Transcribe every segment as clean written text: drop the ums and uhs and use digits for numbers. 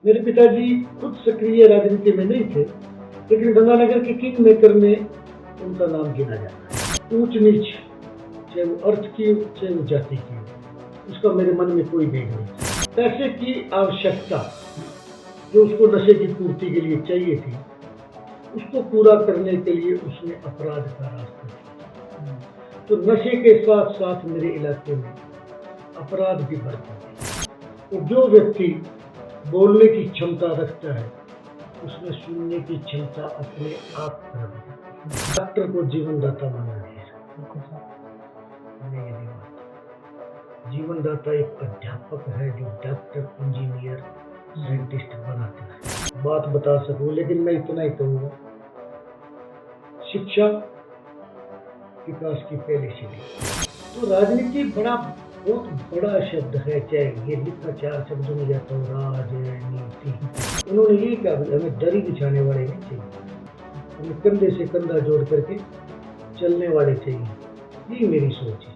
मेरे पिताजी खुद सक्रिय राजनीति में नहीं थे, लेकिन गंगानगर के किंग मेकर में उनका नाम गिना जाता है। ऊंच नीच, चाहे वो अर्थ की हो, चाहे वो जाति की हो, उसका मेरे मन में कोई भेद नहीं। पैसे की आवश्यकता जो उसको नशे की पूर्ति के लिए चाहिए थी, उसको पूरा करने के लिए उसने अपराध का रास्ता चुना। तो नशे के साथ साथ मेरे इलाके में अपराध भी बढ़ते थे। तो जो व्यक्ति बोलने की क्षमता रखता है, उसमें सुनने की क्षमता अपने आप पैदा होती है। डॉक्टर को जीवनदाता माना गया है। जीवनदाता एक अध्यापक है जो डॉक्टर, इंजीनियर, साइंटिस्ट बनाता है। बात बता सकूं, लेकिन मैं इतना ही कहूँगा, शिक्षा विकास की पहली सीढ़ी। तो राजनीति बहुत बड़ा शब्द है, चाहे ये लिखा 4 शब्दों में जाता हो, राजनीति। उन्होंने ये कहा, हमें दरी बिछाने वाले नहीं चाहिए, हमें कंधे से कंधा जोड़ करके चलने वाले चाहिए। ये मेरी सोच है।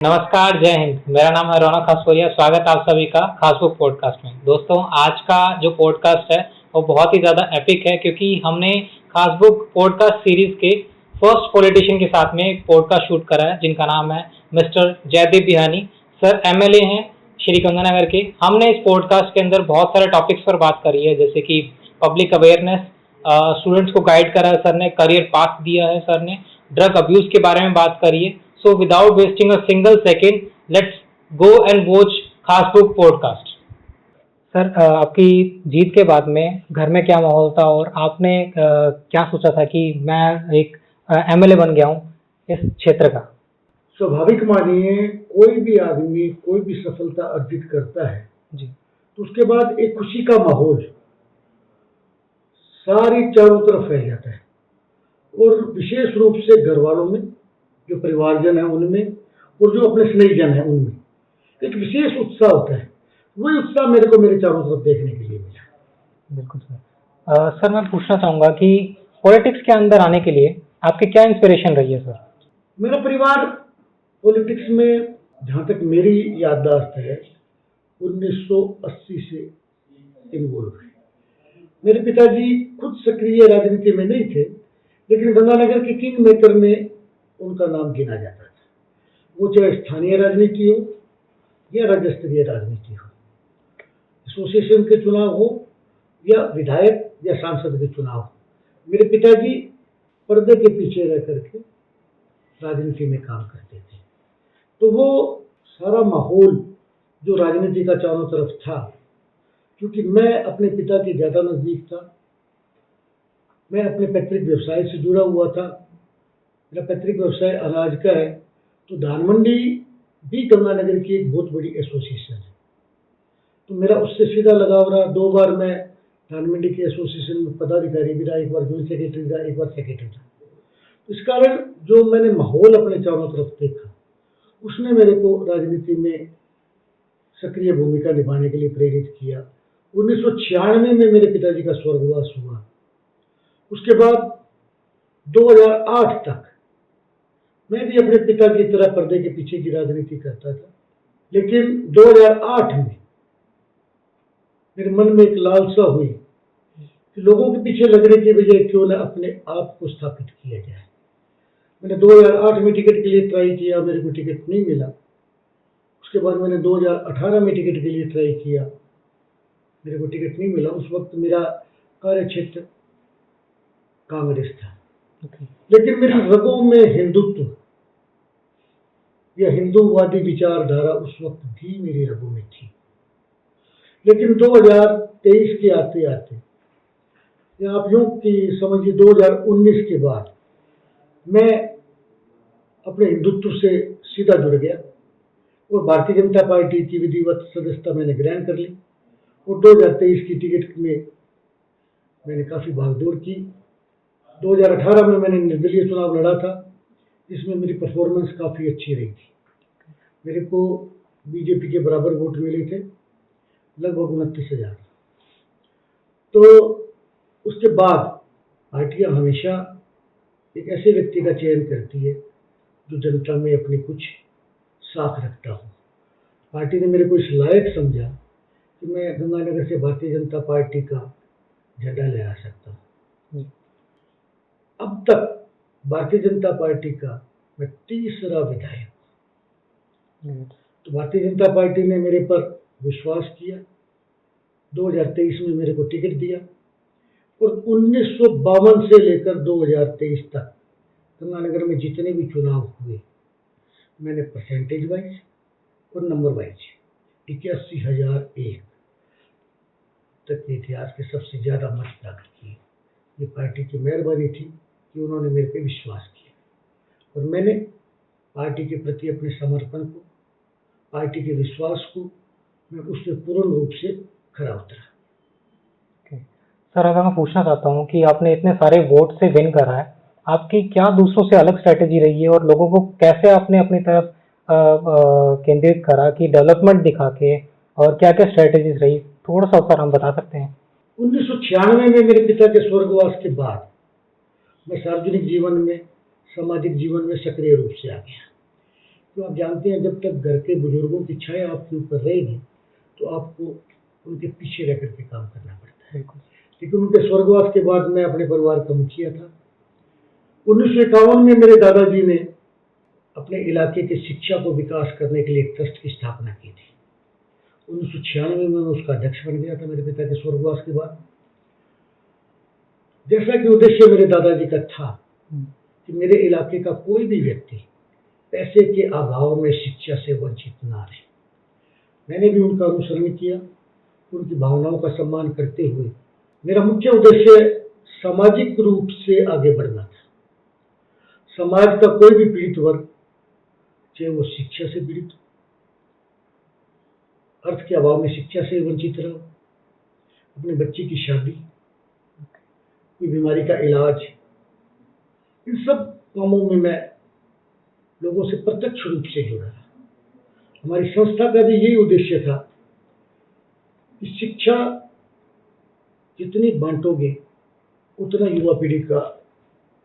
नमस्कार, जय हिंद। मेरा नाम है रौनक खासपुरिया। स्वागत आप सभी का खासबुक पॉडकास्ट में। दोस्तों, आज का जो पॉडकास्ट है वो बहुत ही ज़्यादा एपिक है, क्योंकि हमने खासबुक पॉडकास्ट सीरीज के फर्स्ट पॉलिटिशियन के साथ में एक पॉडकास्ट शूट करा है, जिनका नाम है मिस्टर जयदीप बिहानी। सर एमएलए हैं श्री गंगानगर के। हमने इस पॉडकास्ट के अंदर बहुत सारे टॉपिक्स पर बात करी है, जैसे कि पब्लिक अवेयरनेस, स्टूडेंट्स को गाइड करा है सर ने, करियर पाथ दिया है सर ने, ड्रग अब्यूज के बारे में बात करी है। So without wasting a single second, let's go and watch Khasbook podcast. Sir, आपकी जीत के बाद में घर में क्या माहौल था, और आपने क्या सोचा था कि मैं एक एमएलए बन गया हूँ इस क्षेत्र का? स्वाभाविक मानिए, कोई भी आदमी कोई भी सफलता अर्जित करता है जी, तो उसके बाद एक खुशी का माहौल सारी चारों तरफ फैल जाता है, और विशेष रूप से घर वालों में, जो परिवारजन है उनमें, और जो अपने स्नेहीजन है उनमें एक विशेष उत्साह होता है। वही उत्साह मेरे को मेरे चारों तरफ देखने के लिए मिला। बिल्कुल सर। सर, मैं पूछना चाहूँगा कि पॉलिटिक्स के अंदर आने के लिए आपकी क्या इंस्पिरेशन रही है सर? मेरा परिवार पॉलिटिक्स में, जहाँ तक मेरी याददाश्त है, 1980 से इन्वॉल्व है। मेरे पिताजी खुद सक्रिय राजनीति में नहीं थे, लेकिन गंगानगर के किंग मेकर में उनका नाम गिना जाता था। वो चाहे स्थानीय राजनीति हो या राज्य स्तरीय राजनीति हो, एसोसिएशन के चुनाव हो या विधायक या सांसद के चुनाव हो, मेरे पिताजी पर्दे के पीछे रह करके राजनीति में काम करते थे। तो वो सारा माहौल जो राजनीति का चारों तरफ था, क्योंकि मैं अपने पिता के ज़्यादा नज़दीक था, मैं अपने पैतृक व्यवसाय से जुड़ा हुआ था। मेरा पैतृक व्यवसाय अनाज का है, तो धान मंडी भी गंगानगर की एक बहुत बड़ी एसोसिएशन है, तो मेरा उससे सीधा लगाव रहा। 2 बार मैं धान मंडी के एसोसिएशन में पदाधिकारी भी रहा, एक बार जॉइंट सेक्रेटरी रहा, एक बार सेक्रेटरी था। इस कारण जो मैंने माहौल अपने चारों तरफ देखा, उसने मेरे को राजनीति में सक्रिय भूमिका निभाने के लिए प्रेरित किया। 1996 में मेरे पिताजी का स्वर्गवास हुआ। उसके बाद 2008 तक मैं भी अपने पिता की तरह पर्दे के पीछे की राजनीति करता था, लेकिन 2008 में मेरे मन में एक लालसा हुई कि लोगों के पीछे लगने की बजाय क्यों न अपने आप को स्थापित किया जाए। मैंने 2008 में टिकट के लिए ट्राई किया, मेरे को टिकट नहीं मिला। उसके बाद मैंने 2018 में टिकट के लिए ट्राई किया, मेरे को टिकट नहीं मिला। उस वक्त मेरा कार्य क्षेत्र कांग्रेस था, लेकिन मेरी रगों में हिंदुत्व या हिंदूवादी विचारधारा उस वक्त भी मेरी रगों में थी। लेकिन 2023 के आते आते, या आप यूं कि समझिए 2019 के बाद, मैं अपने हिंदुत्व से सीधा जुड़ गया और भारतीय जनता पार्टी की विधिवत सदस्यता मैंने ग्रहण कर ली, और 2023 की टिकट में मैंने काफ़ी भागदौड़ की। 2018 में मैंने निर्दलीय चुनाव लड़ा था, जिसमें मेरी परफॉर्मेंस काफ़ी अच्छी रही थी। मेरे को बीजेपी के बराबर वोट मिले थे, लगभग 29,000। तो उसके बाद पार्टियां हमेशा एक ऐसे व्यक्ति का चयन करती है जो जनता में अपनी कुछ साख रखता हो। पार्टी ने मेरे को इस लायक समझा कि मैं गंगानगर से भारतीय जनता पार्टी का झंडा लहरा सकता हूँ। अब तक भारतीय जनता पार्टी का मैं तीसरा विधायक हूँ। तो भारतीय जनता पार्टी ने मेरे पर विश्वास किया, 2023 में मेरे को टिकट दिया और 1952 से लेकर 2023 तक गंगानगर में जितने भी चुनाव हुए मैंने परसेंटेज वाइज और नंबर वाइज 81,001 तक के इतिहास के सबसे ज़्यादा मत प्राप्त किए। ये पार्टी की मेहरबानी थी कि उन्होंने मेरे पे विश्वास किया और मैंने पार्टी के प्रति अपने समर्पण को, पार्टी के विश्वास को मैं उसमें पूर्ण रूप से खरा उतरा। सर, अगर मैं पूछना चाहता हूँ कि आपने इतने सारे वोट से विन करा है, आपकी क्या दूसरों से अलग स्ट्रेटेजी रही है और लोगों को कैसे आपने अपनी तरफ केंद्रित करा कि डेवलपमेंट दिखा के, और क्या क्या स्ट्रेटेजीज रही, थोड़ा सा सर हम बता सकते हैं? 1996 में मेरे पिता के स्वर्गवास के बाद मैं सार्वजनिक जीवन में, सामाजिक जीवन में सक्रिय रूप से आ गया। तो आप जानते हैं जब तक घर के बुजुर्गों की छाया आपके ऊपर रहेगी तो आपको उनके पीछे रह करके काम करना पड़ता है। लेकिन उनके स्वर्गवास के बाद मैं अपने परिवार का मुखिया था। 1951 में मेरे दादाजी ने अपने इलाके की शिक्षा को विकास करने के लिए एक ट्रस्ट की स्थापना की थी। 1996 में उसका अध्यक्ष बन गया था मेरे पिता के स्वर्गवास के बाद। जैसा कि उद्देश्य मेरे दादाजी का था कि मेरे इलाके का कोई भी व्यक्ति पैसे के अभाव में शिक्षा से वंचित ना रहे। मैंने भी उनका अनुसरण किया, उनकी भावनाओं का सम्मान करते हुए। मेरा मुख्य उद्देश्य सामाजिक रूप से आगे बढ़ना था। समाज का कोई भी पीड़ित वर्ग, चाहे वो शिक्षा से पीड़ित हो, अर्थ के अभाव में शिक्षा से वंचित रहो, अपने बच्चे की शादी, कोई बीमारी का इलाज, इन सब कामों में मैं लोगों से प्रत्यक्ष रूप से जुड़ा रहा। हमारी संस्था का भी यही उद्देश्य था कि शिक्षा जितनी बांटोगे उतना युवा पीढ़ी का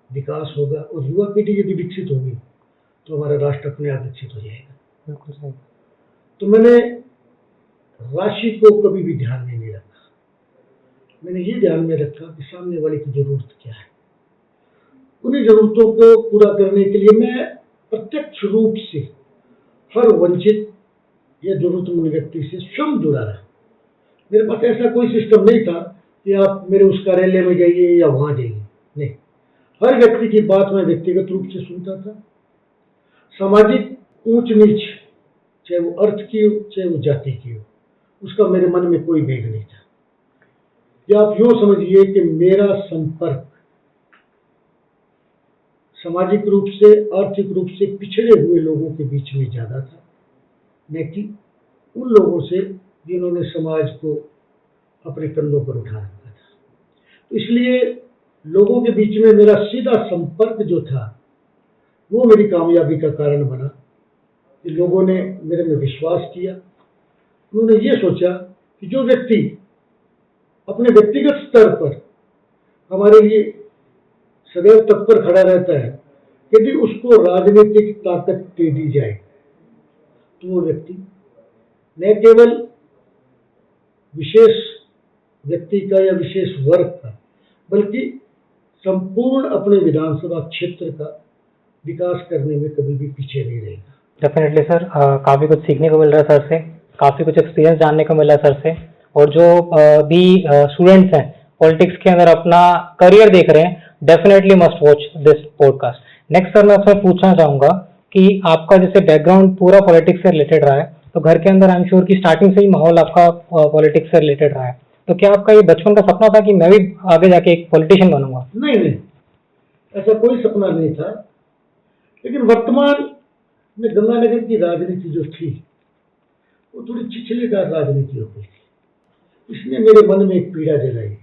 विकास होगा, और युवा पीढ़ी यदि विकसित होगी तो हमारा राष्ट्र अपने आप विकसित हो जाएगा। बिल्कुल सही। तो मैंने राशि को कभी भी ध्यान में नहीं रखा। मैंने ये ध्यान में रखा कि सामने वाले की जरूरत क्या है। उन्हीं जरूरतों को पूरा करने के लिए मैं प्रत्यक्ष रूप से हर वंचित या जरूरतमंद व्यक्ति से स्वयं जुड़ा रहा। मेरे पास ऐसा कोई सिस्टम नहीं था कि आप मेरे उस कार्यालय में जाइए या वहां जाइए, नहीं। हर व्यक्ति की बात मैं व्यक्तिगत रूप से सुनता था। सामाजिक ऊंच नीच, चाहे वो अर्थ की हो चाहे वो जाति की हो, उसका मेरे मन में कोई भेद नहीं था। या आप यूं समझिए कि मेरा संपर्क सामाजिक रूप से, आर्थिक रूप से पिछड़े हुए लोगों के बीच में ज्यादा था, न कि उन लोगों से जिन्होंने समाज को अपने कंधों पर उठा रखा था। तो इसलिए लोगों के बीच में मेरा सीधा संपर्क जो था वो मेरी कामयाबी का कारण बना कि लोगों ने मेरे में विश्वास किया। उन्होंने ये सोचा कि जो व्यक्ति अपने व्यक्तिगत स्तर पर हमारे लिए सदैव तत्पर खड़ा रहता है, यदि उसको राजनीतिक ताकत दे दी जाए तो वो व्यक्ति न केवल विशेष व्यक्ति का या विशेष वर्ग का, बल्कि संपूर्ण अपने विधानसभा क्षेत्र का विकास करने में कभी भी पीछे नहीं रहेगा। डेफिनेटली सर, काफ़ी कुछ सीखने को मिल रहा है सर से, काफ़ी कुछ एक्सपीरियंस जानने को मिला है सर से। और जो भी स्टूडेंट्स हैं पॉलिटिक्स के अंदर अपना करियर देख रहे हैं, definitely must watch this podcast. Next sir मैं आपसे पूछना चाहूँगा कि आपका जैसे बैकग्राउंड पूरा पॉलिटिक्स से रिलेटेड रहा है, तो घर के अंदर आई एम श्योर कि स्टार्टिंग से ही माहौल आपका पॉलिटिक्स से रिलेटेड रहा है, तो क्या आपका ये बचपन का सपना था कि मैं भी आगे जाके एक पॉलिटिशियन बनूंगा? नहीं, ऐसा कोई सपना नहीं था। लेकिन वर्तमान में गंगानगर की राजनीति जो थी वो थोड़ी छिछलेदार राजनीति हो गई थी। इसने मेरे मन में एक पीड़ा जलाई।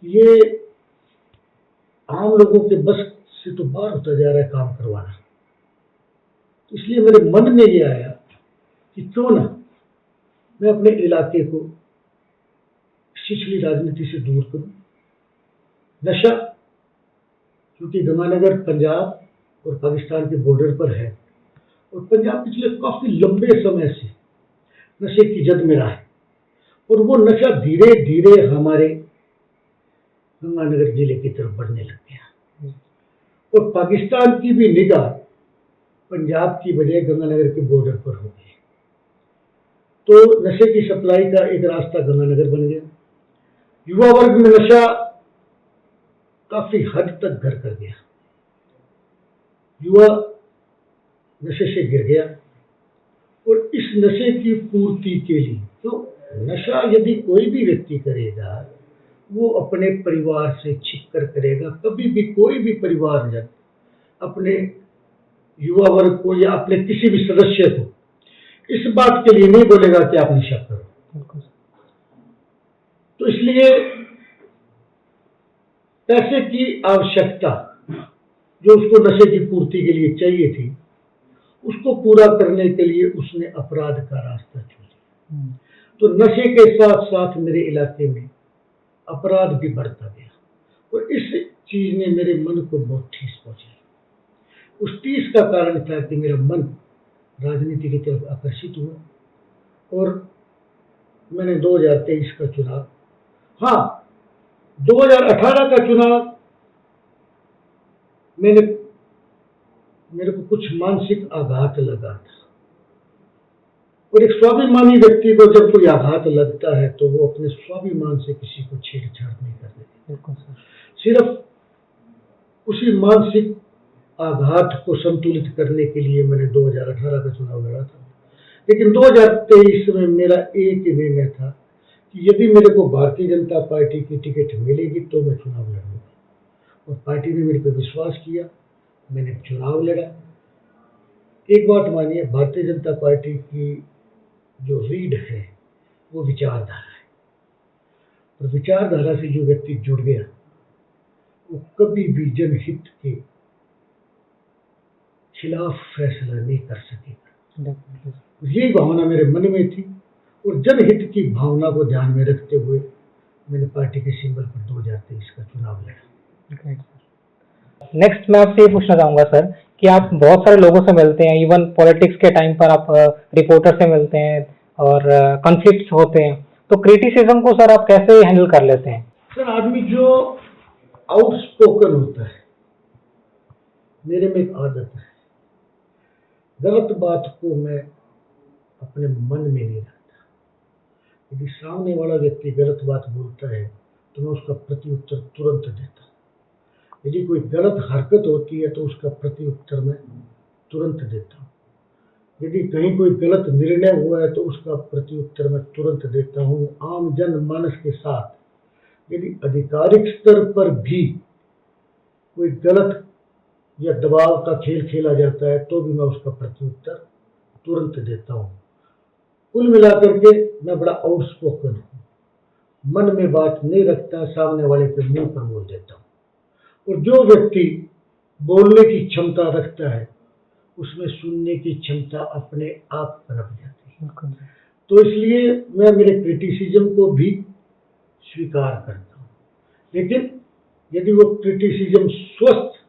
ये आम लोगों के बस से तो बाहर होता जा रहा है काम करवाना। इसलिए मेरे मन में ये आया कि क्यों ना मैं अपने इलाके को छिछली राजनीति से दूर करूं। नशा क्योंकि गंगानगर पंजाब और पाकिस्तान के बॉर्डर पर है और पंजाब पिछले काफी लंबे समय से नशे की जद में रहा है और वो नशा धीरे धीरे हमारे गंगानगर जिले की तरफ बढ़ने लग गया और पाकिस्तान की भी निगाह पंजाब की बजाय गंगानगर के बॉर्डर पर हो गई। तो नशे की सप्लाई का एक रास्ता गंगानगर बन गया। युवा वर्ग में नशा काफी हद तक घर कर गया। युवा नशे से गिर गया और इस नशे की पूर्ति के लिए तो नशा यदि कोई भी व्यक्ति करेगा वो अपने परिवार से छिपकर करेगा। कभी भी कोई भी परिवारजन अपने युवा वर्ग को या अपने किसी भी सदस्य को इस बात के लिए नहीं बोलेगा कि आप नशा करो। तो इसलिए पैसे की आवश्यकता जो उसको नशे की पूर्ति के लिए चाहिए थी उसको पूरा करने के लिए उसने अपराध का रास्ता चुन लिया। तो नशे के साथ साथ मेरे इलाके में अपराध भी बढ़ता गया और इस चीज ने मेरे मन को बहुत ठेस पहुंचाई। उस ठेस का कारण था कि मेरा मन राजनीति की तरफ आकर्षित हुआ और मैंने 2023 का चुनाव, हाँ 2018 का चुनाव मेरे को कुछ मानसिक आघात लगा था और एक स्वाभिमानी व्यक्ति को जब कोई आघात लगता है तो वो अपने स्वाभिमान से किसी को छेड़छाड़ नहीं कर देते। सिर्फ उसी मानसिक आघात को संतुलित करने के लिए मैंने 2018 का चुनाव लड़ा था। लेकिन 2023 में मेरा एक ही निर्णय था कि यदि मेरे को भारतीय जनता पार्टी की टिकट मिलेगी तो मैं चुनाव लड़ूंगा और पार्टी ने मेरे पर विश्वास किया, मैंने चुनाव लड़ा। एक बात मानिए, भारतीय जनता पार्टी की जो रीढ़ है वो विचारधारा है और विचारधारा से जो व्यक्ति जुड़ गया वो कभी भी जनहित के खिलाफ फैसला नहीं कर सकेगा। यही भावना मेरे मन में थी और जनहित की भावना को ध्यान में रखते हुए मैंने पार्टी के सिंबल पर 2023 का चुनाव लड़ा। नेक्स्ट मैं आपसे ये पूछना चाहूंगा सर कि आप बहुत सारे लोगों से मिलते हैं, इवन पॉलिटिक्स के टाइम पर आप रिपोर्टर से मिलते हैं और कॉन्फ्लिक्ट्स होते हैं, तो क्रिटिसिज्म को सर आप कैसे हैंडल कर लेते हैं? सर आदमी जो आउटस्पोकन होता है, मेरे में एक आदत है, गलत बात को मैं अपने मन में नहीं रखता। यदि सामने वाला व्यक्ति गलत बात बोलता है तो मैं उसका प्रत्युत्तर तुरंत देता हूँ। यदि कोई गलत हरकत होती है तो उसका प्रत्युत्तर मैं तुरंत देता हूँ। यदि कहीं कोई गलत निर्णय हुआ है तो उसका प्रत्युत्तर मैं तुरंत देता हूँ। आम जनमानस के साथ यदि आधिकारिक स्तर पर भी कोई गलत या दबाव का खेल खेला जाता है तो भी मैं उसका प्रत्युत्तर तुरंत देता हूँ। कुल मिलाकर के मैं बड़ा आउटस्पोकन हूँ, मन में बात नहीं रखता, सामने वाले के मुंह पर बोल देता हूँ। और जो व्यक्ति बोलने की क्षमता रखता है उसमें सुनने की क्षमता अपने आप पनप जाती है। तो इसलिए मैं मेरे क्रिटिसिज्म को भी स्वीकार करता हूँ, लेकिन यदि वो क्रिटिसिज्म स्वस्थ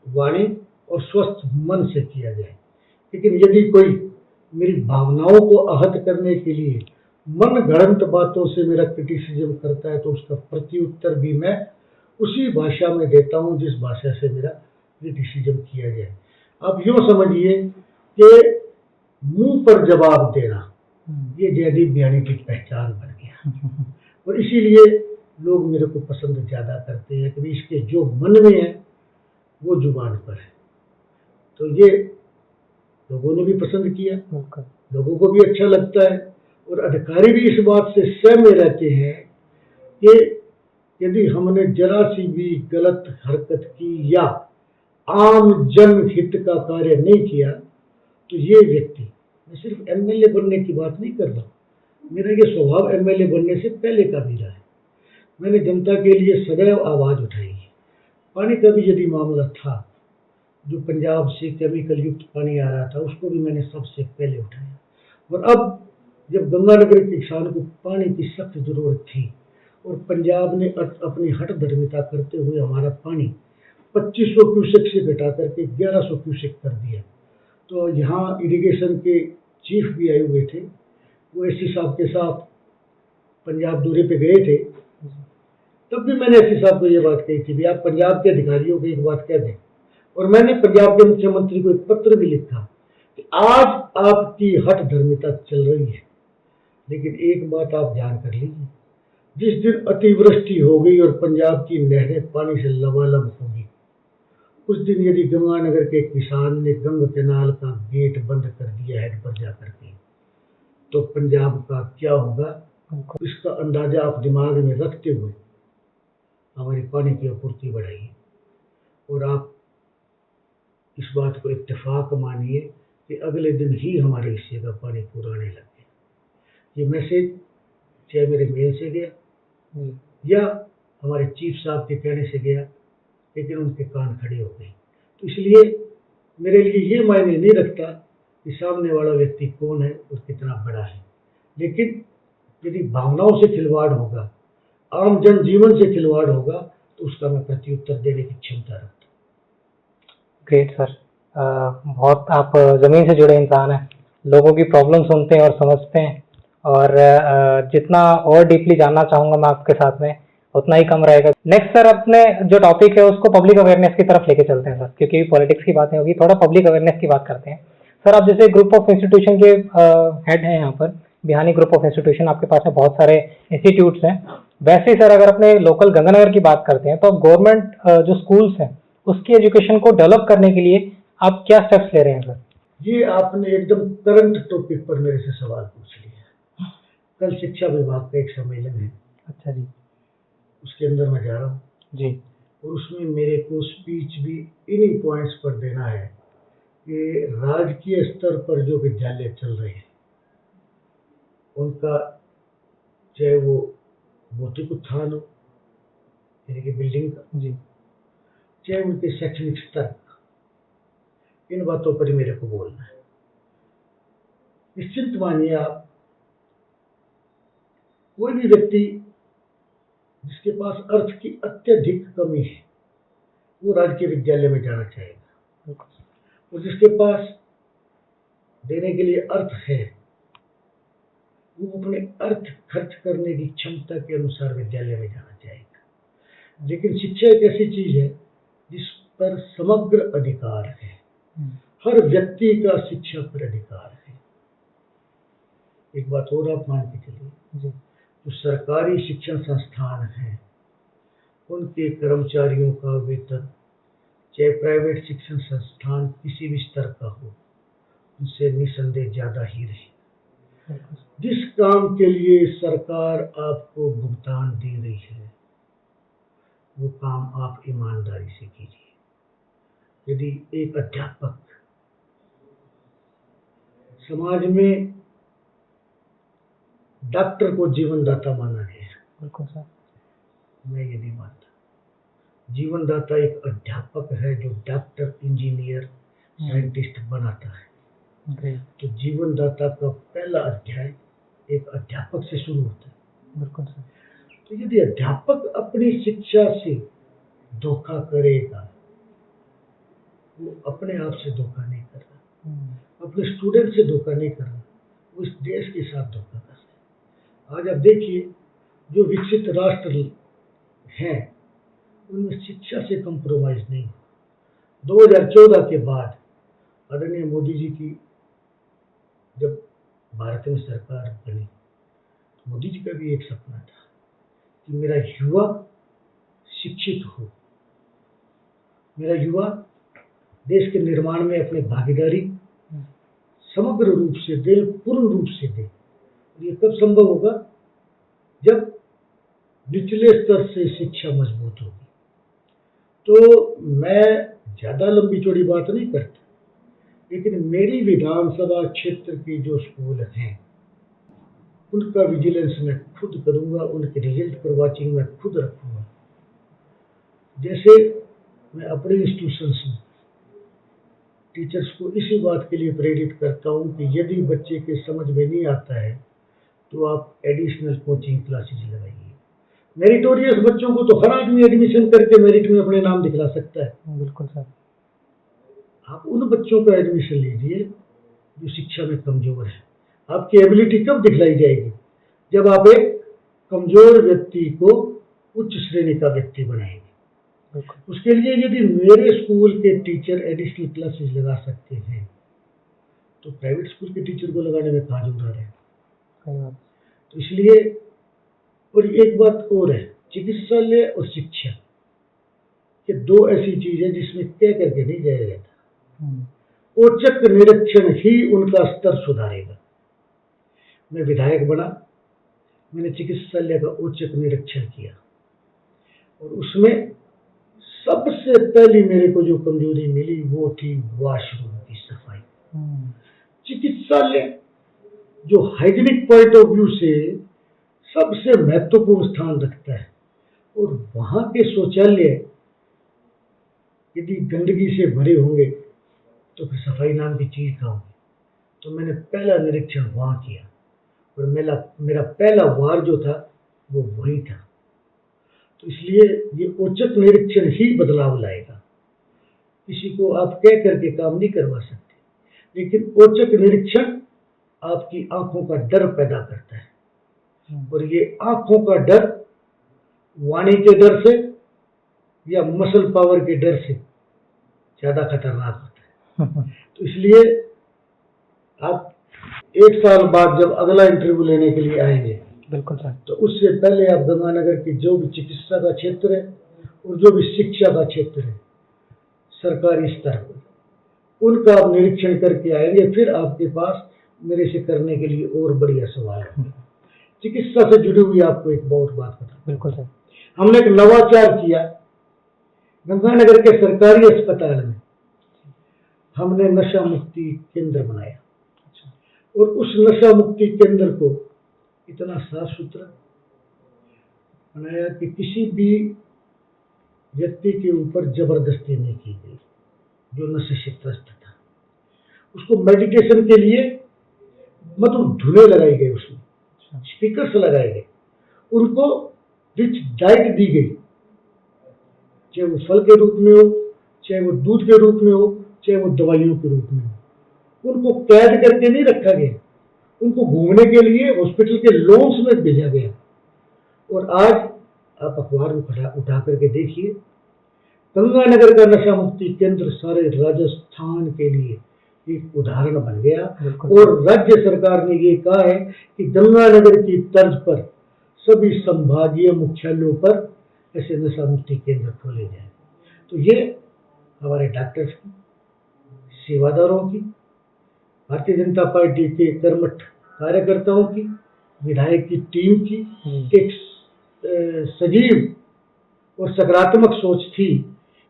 वाणी और स्वस्थ मन से किया जाए। लेकिन यदि कोई मेरी भावनाओं को आहत करने के लिए मन गढ़ंत बातों से मेरा क्रिटिसिज्म करता है तो उसका प्रत्युत्तर भी मैं उसी भाषा में देता हूँ जिस भाषा से मेरा क्रिटिसिज्म किया जाए। आप यूँ समझिए कि मुंह पर जवाब देना ये जयदीप बियानी की पहचान बन गया और इसीलिए लोग मेरे को पसंद ज़्यादा करते हैं कि इसके जो मन में है वो जुबान पर है। तो ये लोगों ने भी पसंद किया, लोगों को भी अच्छा लगता है और अधिकारी भी इस बात से सहमत रहते हैं कि यदि हमने जरा सी भी गलत हरकत की या आम जनहित का कार्य नहीं किया तो ये व्यक्ति, मैं सिर्फ एमएलए बनने की बात नहीं कर रहा, मेरा ये स्वभाव एमएलए बनने से पहले का भी रहा है। मैंने जनता के लिए सदैव आवाज़ उठाई है। पानी का भी यदि मामला था, जो पंजाब से केमिकल युक्त पानी आ रहा था उसको भी मैंने सबसे पहले उठाया। और अब जब गंगानगर के किसान को पानी की सख्त जरूरत थी और पंजाब ने अपनी हठधर्मिता करते हुए हमारा पानी 2500 क्यूसेक से घटा करके 1100 क्यूसेक कर दिया। तो यहाँ इरिगेशन के चीफ भी आए हुए थे, वो एससी साहब के साथ पंजाब दौरे पे गए थे। तब भी मैंने एससी साहब को ये बात कही थी भी आप पंजाब के अधिकारियों को एक बात कह दें, और मैंने पंजाब के मुख्यमंत्री को एक पत्र भी लिखा कि आज आपकी हठ धर्मिता चल रही है, लेकिन एक बात आप ध्यान कर लीजिए, जिस दिन अतिवृष्टि हो गई और पंजाब की नहरें पानी से लबालब होगी, उस दिन यदि गंगानगर के किसान ने गंगा कैनाल का गेट बंद कर दिया हेड पर जाकर के, तो पंजाब का क्या होगा, इसका अंदाजा आप दिमाग में रखते हुए हमारी पानी की आपूर्ति बढ़ाइए। और आप इस बात को इत्तेफाक मानिए कि अगले दिन ही हमारे हिस्से का पानी पूरा आने लग गया। ये मैसेज चाहे मेरे मेल से गया या हमारे चीफ साहब के कहने से गया, लेकिन उनके कान खड़े हो गए। तो इसलिए मेरे लिए ये मायने नहीं रखता कि सामने वाला व्यक्ति कौन है और कितना बड़ा है, लेकिन यदि भावनाओं से खिलवाड़ होगा, आम जनजीवन से खिलवाड़ होगा, तो उसका मैं प्रत्युत्तर देने की क्षमता रखता हूँ। ग्रेट सर, बहुत आप ज़मीन से जुड़े इंसान हैं, लोगों की प्रॉब्लम सुनते हैं और समझते हैं, और जितना और डीपली जानना चाहूँगा मैं आपके साथ में उतना ही कम रहेगा। नेक्स्ट सर, अपने जो टॉपिक है उसको पब्लिक अवेयरनेस की तरफ लेके चलते हैं सर, क्योंकि पॉलिटिक्स की बातें होगी, थोड़ा पब्लिक अवेयरनेस की बात करते हैं। सर, आप जैसे ग्रुप ऑफ इंस्टीट्यूशन के हेड हैं यहाँ पर, बिहानी ग्रुप ऑफ इंस्टीट्यूशन, आपके पास में बहुत सारे इंस्टीट्यूट्स हैं। वैसे ही सर, अगर अपने लोकल गंगानगर की बात करते हैं तो गवर्नमेंट जो स्कूल्स हैं उसकी एजुकेशन को डेवलप करने के लिए आप क्या स्टेप्स ले रहे हैं सर? ये आपने एकदम करंट टॉपिक पर मेरे से सवाल पूछ लिया। कल शिक्षा विभाग का एक सम्मेलन है। अच्छा जी। उसके अंदर मैं जा रहा हूँ जी। और उसमें मेरे को स्पीच भी इन्हीं पॉइंट्स पर देना है कि राजकीय स्तर पर जो विद्यालय चल रहे हैं उनका, चाहे वो भौतिक उत्थान हो यानी कि बिल्डिंग का, जी। चाहे उनके शैक्षणिक स्तर का, इन बातों पर ही मेरे को बोलना है। निश्चिंत मानिए आप, कोई भी व्यक्ति जिसके पास अर्थ की अत्यधिक कमी है वो राजकीय विद्यालय में जाना चाहेगा, और जिसके पास देने के लिए अर्थ है वो अपने अर्थ खर्च करने की क्षमता के अनुसार विद्यालय में जाना चाहेगा। लेकिन शिक्षा एक ऐसी चीज है जिस पर समग्र अधिकार है, हर व्यक्ति का शिक्षा पर अधिकार है। एक बात और आप मान के चलिए, जो सरकारी शिक्षण संस्थान हैं उनके कर्मचारियों का वेतन, चाहे प्राइवेट शिक्षण संस्थान किसी भी स्तर का हो, उनसे निसंदेह ज्यादा ही रहे। जिस काम के लिए सरकार आपको भुगतान दे रही है वो काम आप ईमानदारी से कीजिए। यदि एक अध्यापक, समाज में डॉक्टर को जीवनदाता माना गया है, बिल्कुल सर, मैं ये नहीं मानता। जीवनदाता एक अध्यापक है जो डॉक्टर, इंजीनियर, साइंटिस्ट बनाता है। तो जीवनदाता का पहला अध्याय एक अध्यापक से शुरू होता है। बिल्कुल सर। तो यदि अध्यापक अपनी शिक्षा से धोखा करेगा, वो अपने आप से धोखा नहीं कर रहा, अपने स्टूडेंट से धोखा नहीं कर रहा, वो इस देश के साथ धोखा कर रहा है। आज आप देखिए, जो विकसित राष्ट्र हैं उनमें शिक्षा से कंप्रोमाइज नहीं। 2014 के बाद आदरणीय मोदी जी की जब भारत में सरकार बनी, मोदी जी का भी एक सपना था कि मेरा युवा शिक्षित हो, मेरा युवा देश के निर्माण में अपनी भागीदारी समग्र रूप से दे, पूर्ण रूप से दे। और ये कब संभव होगा? जब निचले स्तर से शिक्षा मजबूत होगी। तो मैं ज्यादा लंबी चौड़ी बात नहीं करता, लेकिन मेरी विधानसभा क्षेत्र के जो स्कूल हैं उनका विजिलेंस मैं खुद करूंगा, उनके रिजल्ट पर वॉचिंग मैं खुद रखूंगा। जैसे मैं अपने इंस्टीट्यूशंस में टीचर्स को इसी बात के लिए प्रेरित करता हूं कि यदि बच्चे के समझ में नहीं आता है तो आप एडिशनल कोचिंग क्लासेस लगाइए। मेरिटोरियस बच्चों को तो हर आदमी एडमिशन करके मेरिट में अपने नाम दिखला सकता है। बिल्कुल सर। आप उन बच्चों का एडमिशन लीजिए जो शिक्षा में कमजोर है। आपकी एबिलिटी कब दिखलाई जाएगी? जब आप एक कमजोर व्यक्ति को उच्च श्रेणी का व्यक्ति बनाएंगे। उसके लिए यदि मेरे स्कूल के टीचर एडिशनल क्लासेस लगा सकते हैं तो प्राइवेट स्कूल के टीचर को लगाने में कहाँ जुड़ा है? तो इसलिए, और एक बात और है, चिकित्सालय और शिक्षा ये दो ऐसी चीज है जिसमें तय करके नहीं जाया जाता। औचक निरीक्षण ही उनका स्तर सुधारेगा। मैं विधायक बना, मैंने चिकित्सालय का औचक निरीक्षण किया और उसमें सबसे पहली मेरे को जो कमजोरी मिली वो थी वॉशरूम की सफाई। चिकित्सालय जो हाइजीनिक पॉइंट ऑफ व्यू से सबसे महत्वपूर्ण स्थान रखता है और वहां के शौचालय यदि गंदगी से भरे होंगे तो फिर सफाई नाम की चीज कहाँ होगी? तो मैंने पहला निरीक्षण वहां किया और मेरा पहला वार जो था वो वही था। तो इसलिए ये औचक निरीक्षण ही बदलाव लाएगा। किसी को आप कह करके काम नहीं करवा सकते, लेकिन औचक निरीक्षण आपकी आंखों का डर पैदा करता है और ये आंखों का डर वाणी के डर से या मसल पावर के डर से ज्यादा खतरनाक होता है। तो इसलिए आप 1 साल बाद जब अगला इंटरव्यू लेने के लिए आएंगे, बिल्कुल सर, तो उससे पहले आप गंगानगर की जो भी चिकित्सा का क्षेत्र है और जो भी शिक्षा का क्षेत्र है सरकारी स्तर पर, उनका आप निरीक्षण करके आएंगे। फिर आपके पास मेरे से करने के लिए और बढ़िया सवाल है। चिकित्सा से जुड़ी हुई आपको एक बहुत बात बता। बिल्कुल सर। हमने एक नवाचार किया। गंगानगर के सरकारी अस्पताल में हमने नशा मुक्ति केंद्र बनाया और उस नशा मुक्ति केंद्र को इतना साफ सुथरा बनाया कि किसी भी व्यक्ति के ऊपर जबरदस्ती नहीं की गई जो नशे से त्रस्त था। उसको मेडिटेशन के लिए मतलब धुएं लगाई गई, उसमें स्पीकर्स लगाए गए, उनको रिच डाइट दी गई, चाहे वो फल के रूप में हो, चाहे वो दूध के रूप में हो, चाहे वो दवाइयों के रूप में हो। उनको कैद करके नहीं रखा गया, उनको घूमने के लिए हॉस्पिटल के लॉन्स में भेजा गया। और आज आप अखबार उठा करके देखिए, गंगानगर का नशा मुक्ति केंद्र सारे राजस्थान के लिए एक उदाहरण बन गया और राज्य सरकार ने ये कहा है कि गंगानगर की तर्ज पर सभी संभागीय मुख्यालयों पर ऐसे नशा मुक्ति केंद्र खोले जाए। तो ये हमारे डॉक्टर्स की, सेवादारों की, भारतीय जनता पार्टी के कर्मठ कार्यकर्ताओं की, विधायक की टीम की एक सजीव और सकारात्मक सोच थी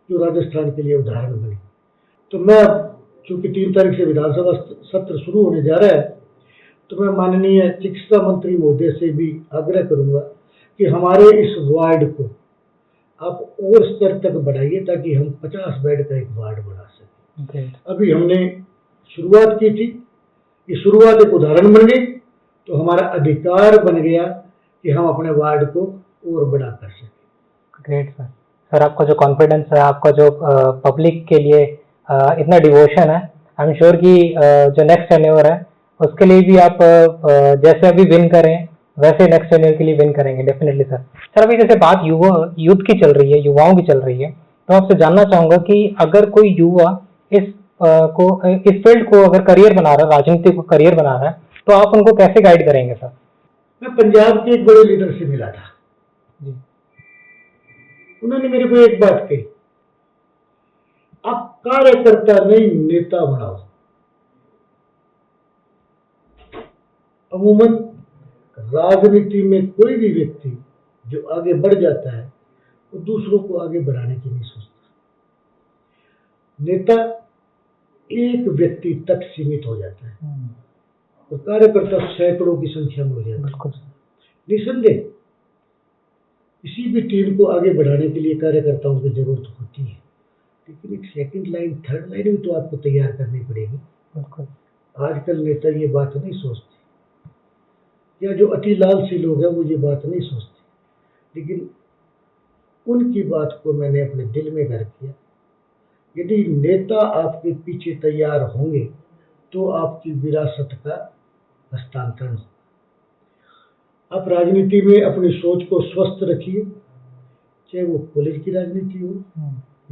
जो राजस्थान के लिए उदाहरण बनी। तो मैं चूंकि 3 तारीख से विधानसभा सत्र शुरू होने जा रहा है, तो मैं माननीय चिकित्सा मंत्री महोदय से भी आग्रह करूंगा कि हमारे इस वार्ड को आप और स्तर तक बढ़ाइए ताकि हम 50 बेड का एक वार्ड बना सकें। अभी हमने शुरुआत की थी, ये शुरुआत एक उदाहरण बन गई, तो हमारा अधिकार बन गया कि हम अपने वार्ड को और बड़ा कर सकें। Great sir. सर आपका जो कॉन्फिडेंस है, आपका जो पब्लिक के लिए इतना डिवोशन है, आई एम श्योर कि जो नेक्स्ट टेन्योर है उसके लिए भी आप जैसे अभी विन करें वैसे नेक्स्ट टेन्योर के लिए विन करेंगे डेफिनेटली सर। सर अभी जैसे बात यूथ की चल रही है, युवाओं की चल रही है, तो आपसे जानना चाहूंगा कि अगर कोई युवा इस फील्ड को अगर करियर बना रहा है, राजनीति को करियर बना रहा है, तो आप उनको कैसे गाइड करेंगे सर? मैं पंजाब के एक बड़े लीडर से मिला था जी। उन्होंने मेरे को एक बात कही, आप कार्यकर्ता नहीं नेता बनाओ। अमूमन राजनीति में कोई भी व्यक्ति जो आगे बढ़ जाता है वो दूसरों को आगे बढ़ाने की नहीं सोचता। नेता एक व्यक्ति तक सीमित हो जाता है और कार्यकर्ता सैकड़ों की संख्या में हो जाता है। निसंदेह किसी भी टीम को आगे बढ़ाने के लिए कार्यकर्ताओं की जरूरत होती है, लेकिन एक सेकंड लाइन, थर्ड लाइन भी तो आपको तैयार करनी पड़ेगी। आजकल नेता ये बात नहीं सोचते, या जो अति लालची लोग हैं वो ये बात नहीं सोचते। लेकिन उनकी बात को मैंने अपने दिल में घर किया। यदि नेता आपके पीछे तैयार होंगे तो आपकी विरासत का हस्तांतरण होगा। आप राजनीति में अपनी सोच को स्वस्थ रखिए, चाहे वो कॉलेज की राजनीति हो,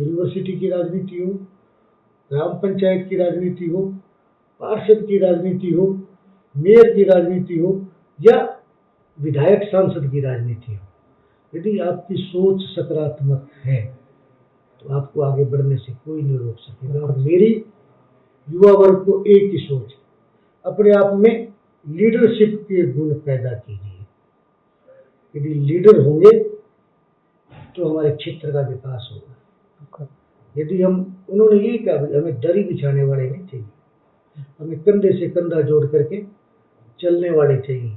यूनिवर्सिटी की राजनीति हो, ग्राम पंचायत की राजनीति हो, पार्षद की राजनीति हो, मेयर की राजनीति हो या विधायक सांसद की राजनीति हो। यदि आपकी सोच सकारात्मक है तो आपको आगे बढ़ने से कोई नहीं रोक सकेगा। और मेरी युवा वर्ग को एक ही सोच है, अपने आप में लीडरशिप के गुण पैदा कीजिए। यदि लीडर होंगे तो हमारे क्षेत्र का विकास होगा। यदि उन्होंने यही कहा, हमें दरी बिछाने वाले नहीं चाहिए, हमें कंधे से कंधा जोड़ करके चलने वाले चाहिए।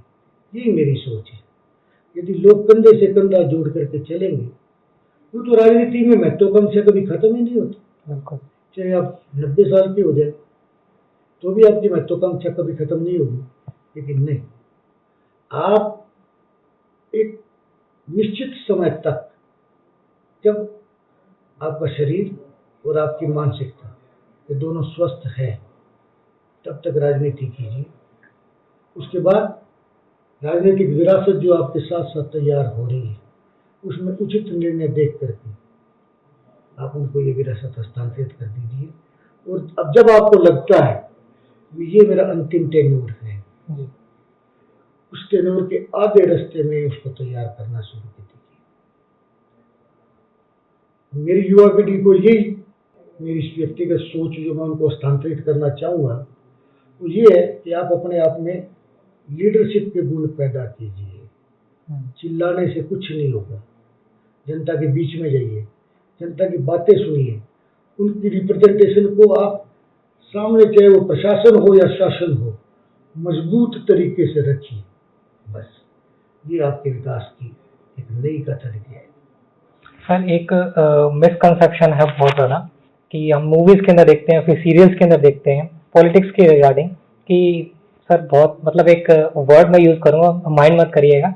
यही मेरी सोच है। यदि लोग कंधे से कंधा जोड़ करके चलेंगे तो राजनीति में महत्वाकांक्षा कभी खत्म ही नहीं होती। चाहे आप 90 साल के हो जाए तो भी आपकी महत्वाकांक्षा कभी खत्म नहीं होगी। लेकिन नहीं, आप एक निश्चित समय तक, जब आपका शरीर और आपकी मानसिकता ये दोनों स्वस्थ है, तब तक राजनीति कीजिए। उसके बाद राजनीतिक विरासत जो आपके साथ साथ तैयार हो रही है, उसमें उचित निर्णय देख करके आप उनको ये विरासत हस्तांतरित कर दीजिए। और अब जब आपको लगता है कि ये मेरा अंतिम टेन्योर है, उस टेन्योर के आधे रास्ते में उसको तैयार करना शुरू कर दीजिए। मेरी युवा पीढ़ी को यही मेरी व्यक्तिगत सोच जो मैं उनको हस्तांतरित करना चाहूँगा वो ये है कि आप अपने आप में लीडरशिप के गुण पैदा कीजिए। चिल्लाने से कुछ नहीं होगा। जनता के बीच में जाइए, जनता की बातें सुनिए, उनकी रिप्रेजेंटेशन को आप सामने, चाहे वो प्रशासन हो या शासन हो, मजबूत तरीके से रखिए। बस ये आपके विकास की एक नई कथा है। सर, एक मिसकंसेप्शन है बहुत ज़्यादा कि हम मूवीज़ के अंदर देखते हैं, फिर सीरियल्स के अंदर देखते हैं पॉलिटिक्स के रिगार्डिंग कि सर बहुत, मतलब एक वर्ड मैं यूज़ करूँगा, माइंड मत करिएगा,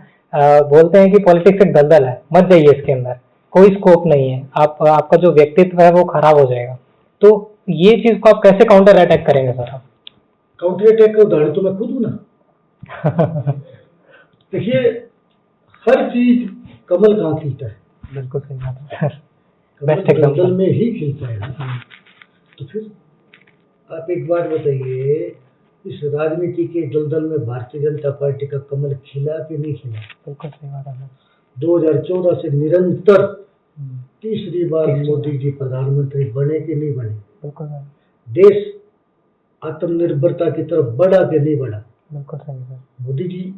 बोलते हैं कि पॉलिटिक्स एक दलदल है, मत जाइए इसके अंदर, कोई स्कोप नहीं है, आपका जो व्यक्तित्व है वो खराब हो जाएगा। तो ये चीज़ को आप कैसे काउंटर अटैक करेंगे सर? आप काउंटर अटैक का उदाहरण तो मैं खुद हूँ ना। देखिए, हर चीज कमल कहाँ खिलता है? बिल्कुल सही बात है सर, कमल दलदल में ही खिलता है। तो फिर आप एक बात बताइए, इस राजनीति के दलदल में भारतीय जनता पार्टी का कमल खिला कि नहीं खिला? बिल्कुल सही बात है। 2014 से निरंतर तीसरी बार मोदी जी प्रधानमंत्री बने कि नहीं बने? बिल्कुल। देश आत्मनिर्भरता की तरफ बढ़ा कि नहीं बढ़ा? बिल्कुल सही है। मोदी जी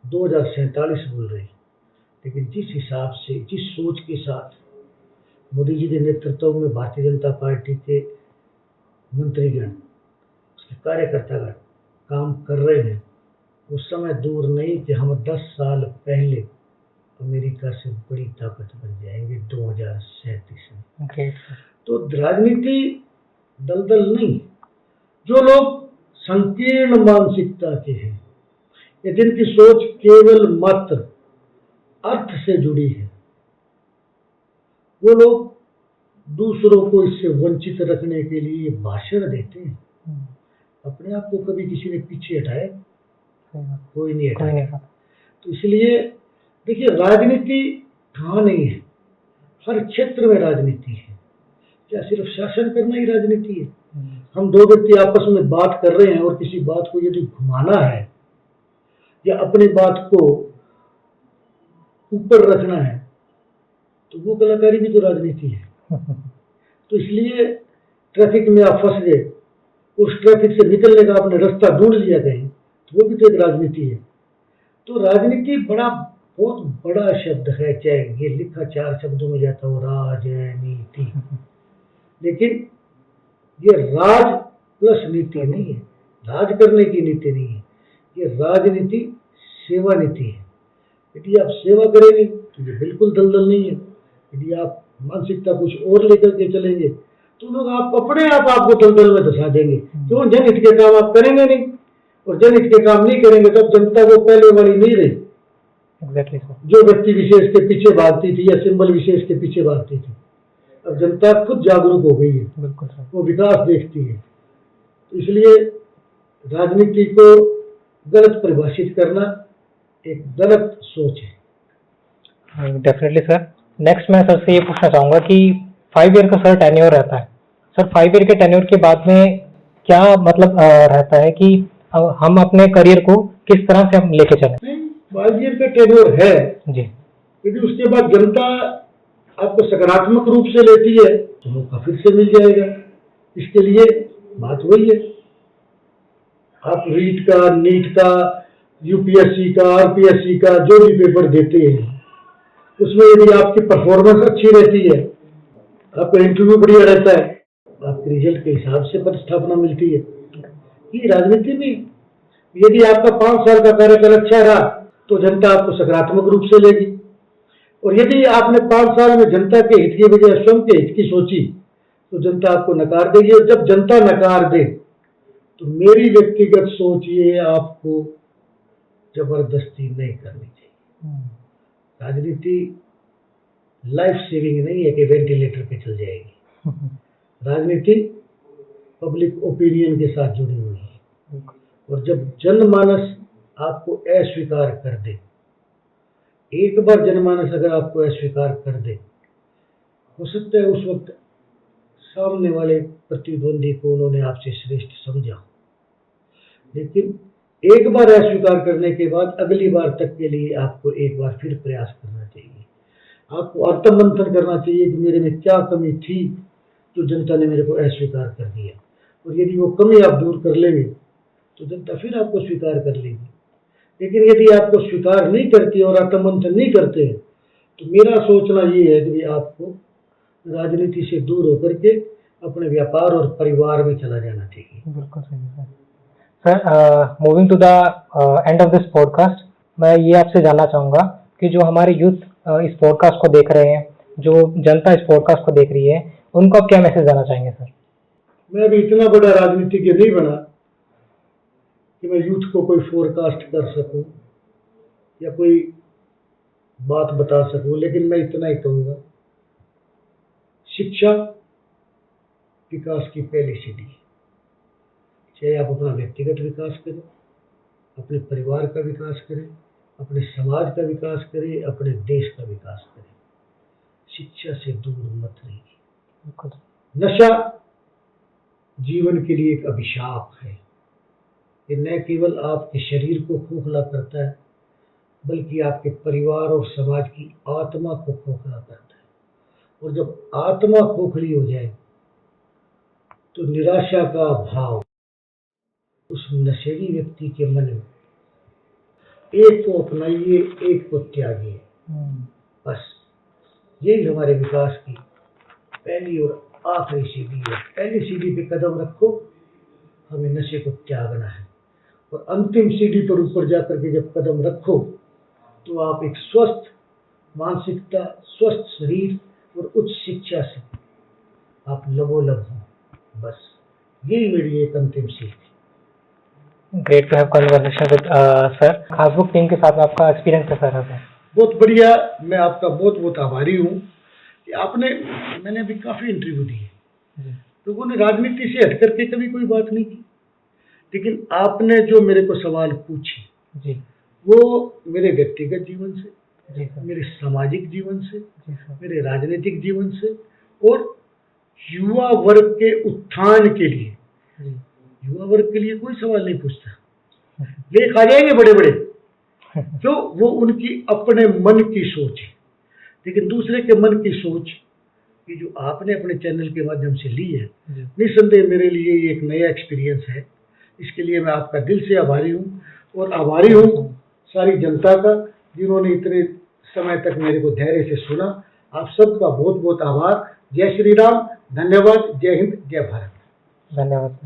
2047 बोल रहे हैं, लेकिन जिस हिसाब से, जिस सोच के साथ मोदी जी के नेतृत्व में भारतीय जनता पार्टी के मंत्रीगण, उसके कार्यकर्तागण काम कर रहे हैं, उस समय दूर नहीं कि हम 10 साल पहले अमेरिका से बड़ी ताकत बन जाएंगे 2037 में। तो राजनीति दलदल नहीं। जो लोग संकीर्ण मानसिकता के हैं या जिनकी सोच केवल मात्र अर्थ से जुड़ी है, वो लोग दूसरों को इससे वंचित रखने के लिए भाषण देते हैं। अपने आप को कभी किसी ने पीछे हटाया? कोई नहीं हटाया। तो इसलिए देखिए, राजनीति कहाँ नहीं है, हर क्षेत्र में राजनीति है। क्या सिर्फ शासन करना ही राजनीति है? हम दो व्यक्ति आपस में बात कर रहे हैं और किसी बात को यदि घुमाना है या अपनी बात को ऊपर रखना है तो वो कलाकारी भी तो राजनीति है। तो इसलिए ट्रैफिक में आप फंस गए, उस ट्रैफिक से निकलने का आपने रास्ता ढूंढ लिया कहीं, तो वो भी तो एक राजनीति है। तो राजनीति बहुत बड़ा शब्द है, चाहे ये लिखा 4 शब्दों में जाता हो, राजनीति, लेकिन ये राज प्लस नीति नहीं है, राज करने की नीति नहीं है। ये राजनीति सेवा नीति है। यदि आप सेवा करेंगे तो ये बिल्कुल दलदल नहीं है। यदि आप मानसिकता कुछ और लेकर के चलेंगे तो लोग आप अपने आप आपको दलदल में धंसा देंगे। क्यों? जनहित के काम आप करेंगे नहीं, और जनहित के काम नहीं करेंगे तब जनता वो पहले वाली नहीं रही। Exactly sir. जो व्यक्ति विशेष के पीछे भागती थी या सिंबल विशेष के पीछे भागती थी, अब जनता खुद जागरूक हो गई है, बिल्कुल सर। वो विकास देखती है। इसलिए राजनीति को गलत परिभाषित करना एक गलत सोच है। Definitely sir. नेक्स्ट मैं सर से ये पूछना चाहूंगा कि 5 ईयर का सर टेन्योर रहता है सर, 5 ईयर के टेन्योर के बाद में क्या मतलब रहता है कि हम अपने करियर को किस तरह से हम लेके चलें? नहीं, 5 ईयर का टेन्योर है जी। यदि उसके बाद जनता आपको सकारात्मक रूप से लेती है तो मौका फिर से मिल जाएगा। इसके लिए बात वही है, आप रीट का, नीट का, यूपीएससी का, आरपीएससी का जो भी पेपर देते हैं उसमें यदि आपकी परफॉर्मेंस अच्छी रहती है, आपका इंटरव्यू बढ़िया रहता है, आपके रिजल्ट के हिसाब से पदस्थापना मिलती है। ये राजनीति में यदि आपका 5 साल का कार्यकाल अच्छा रहा तो जनता आपको सकारात्मक रूप से लेगी, और यदि आपने 5 साल में जनता के हित की बजाय स्वयं के हित की सोची तो जनता आपको नकार देगी। और जब जनता नकार दे तो मेरी व्यक्तिगत सोच ये, आपको जबरदस्ती नहीं करनी चाहिए। राजनीति लाइफ सेविंग नहीं है कि वेंटिलेटर पे चल जाएगी। राजनीति पब्लिक ओपिनियन के साथ जुड़ी हुई है, और जब जनमानस आपको अस्वीकार कर दे, एक बार जनमानस अगर आपको अस्वीकार कर दे, हो सकता है उस वक्त सामने वाले प्रतिद्वंदी को उन्होंने आपसे श्रेष्ठ समझा, लेकिन एक बार अस्वीकार करने के बाद अगली बार तक के लिए आपको एक बार फिर प्रयास करना चाहिए। आपको आत्ममंथन करना चाहिए कि मेरे में क्या कमी थी जो जनता ने मेरे को अस्वीकार कर दिया, और यदि वो कमी आप दूर कर लेंगे तो जनता फिर आपको स्वीकार कर लेगी। लेकिन यदि आपको स्वीकार नहीं करती और आत्ममंथन नहीं करते हैं तो मेरा सोचना ये है कि आपको राजनीति से दूर होकर के अपने व्यापार और परिवार में चला जाना चाहिए। बिल्कुल सही sir. Sir, moving to the end of this podcast, मैं ये आपसे जानना चाहूँगा कि जो हमारे यूथ इस पॉडकास्ट को देख रहे हैं, जो जनता इस पॉडकास्ट को देख रही है, उनको आप क्या मैसेज देना चाहेंगे सर? मैं अभी इतना बड़ा राजनीतिज्ञ नहीं बना कि मैं यूथ को कोई फोरकास्ट कर सकूं या कोई बात बता सकूं, लेकिन मैं इतना ही कहूँगा, शिक्षा विकास की पहली सीढ़ी है। चाहे आप अपना व्यक्तिगत विकास करें, अपने परिवार का विकास करें, अपने समाज का विकास करें, अपने देश का विकास करें, शिक्षा से दूर मत रहिए। नशा जीवन के लिए एक अभिशाप है। ये न केवल आपके शरीर को खोखला करता है बल्कि आपके परिवार और समाज की आत्मा को खोखला करता है, और जब आत्मा खोखली हो जाए तो निराशा का भाव उस नशेड़ी व्यक्ति के मन में, एक को अपनाइए, एक को त्यागिए। बस यही हमारे विकास की पहली और आखिरी सीढ़ी है। पहली सीढ़ी पे कदम रखो, हमें नशे को त्यागना है, और अंतिम सीढ़ी पर ऊपर जाकर के जब कदम रखो तो आप एक स्वस्थ मानसिकता, स्वस्थ शरीर और उच्च शिक्षा से आप लबोलब हो। बस यही मेरी एक अंतिम सीख। Great to have conversation with sir. Khasbook team के साथ आपका एक्सपीरियंस कैसा रहा? बहुत बढ़िया। मैं आपका बहुत बहुत आभारी हूँ कि मैंने अभी काफ़ी इंटरव्यू दिए, लोगों ने राजनीति से हट करके कभी कोई बात नहीं की, लेकिन आपने जो मेरे को सवाल पूछे जी, वो मेरे व्यक्तिगत जीवन से, जी, मेरे सामाजिक जीवन से, जी, मेरे राजनीतिक जीवन से, और युवा वर्ग के उत्थान के लिए। युवा वर्ग के लिए कोई सवाल नहीं पूछता, ये खा जाएंगे बड़े बड़े, क्यों? वो उनकी अपने मन की सोच है। लेकिन दूसरे के मन की सोच कि जो आपने अपने चैनल के माध्यम से ली है, निस्संदेह मेरे लिए ये एक नया एक्सपीरियंस है। इसके लिए मैं आपका दिल से आभारी हूँ, और आभारी हूँ सारी जनता का जिन्होंने इतने समय तक मेरे को धैर्य से सुना। आप सबका बहुत बहुत आभार। जय श्री राम, धन्यवाद, जय हिंद, जय भारत। धन्यवाद।